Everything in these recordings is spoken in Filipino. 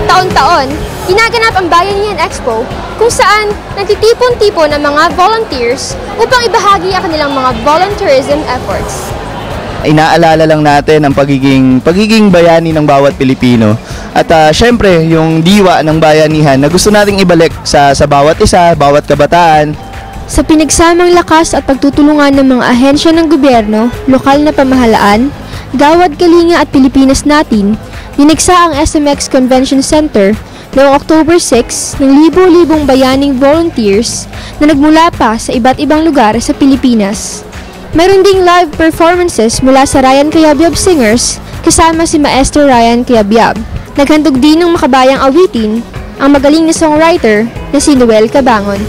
Taon-taon, ginaganap ang Bayanihan Expo kung saan nagtitipon-tipon ang mga volunteers upang ibahagi ang kanilang mga volunteerism efforts. Inaalala lang natin ang pagiging bayani ng bawat Pilipino. At syempre, yung diwa ng bayanihan na gusto nating ibalik sa bawat isa, bawat kabataan. Sa pinagsamang lakas at pagtutulungan ng mga ahensya ng gobyerno, lokal na pamahalaan, Gawad Kalinga at Pilipinas Natin, dinigsa ang SMX Convention Center noong October 6 ng libo-libong bayaning volunteers na nagmula pa sa iba't ibang lugar sa Pilipinas. Mayroon ding live performances mula sa Ryan Cayabyab Singers kasama si Maestro Ryan Cayabyab. Naghandog din ng makabayang awitin ang magaling na songwriter na si Noel Cabangon.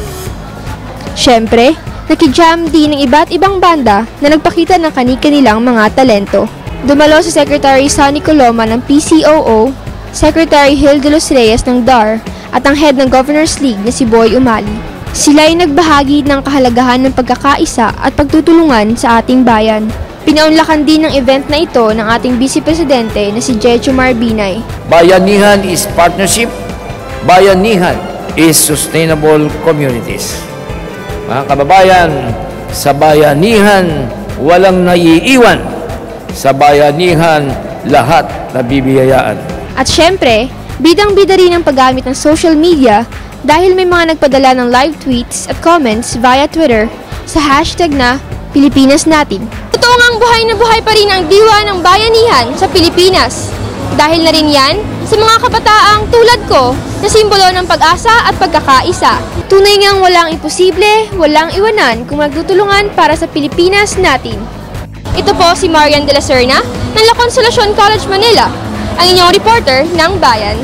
Siyempre, nakijam din ng iba't ibang banda na nagpakita ng kani-kanilang mga talento. Dumalo si Secretary Sonny Coloma ng PCOO, Secretary Gil de los Reyes ng DAR at ang head ng Governors League na si Boy Umali. Sila ay nagbahagi ng kahalagahan ng pagkakaisa at pagtutulungan sa ating bayan. Pinaunlakan din ng event na ito ng ating Vice Presidente na si Jejo Marbinay. Bayanihan is partnership. Bayanihan is sustainable communities. Mga kababayan, sa bayanihan walang naiiwan. Sa bayanihan lahat nabibiyayaan. At syempre, bidang-bida rin ang paggamit ng social media dahil may mga nagpadala ng live tweets at comments via Twitter sa hashtag na Pilipinas Natin. Totoo ngang buhay na buhay pa rin ang diwa ng bayanihan sa Pilipinas. Dahil na rin yan sa mga kabataang tulad ko na simbolo ng pag-asa at pagkakaisa. Tunay ngang walang imposible, walang iwanan kung magtutulungan para sa Pilipinas Natin. Ito po si Marian de la Serna ng La Consolacion College Manila, ang inyong reporter ng Bayan.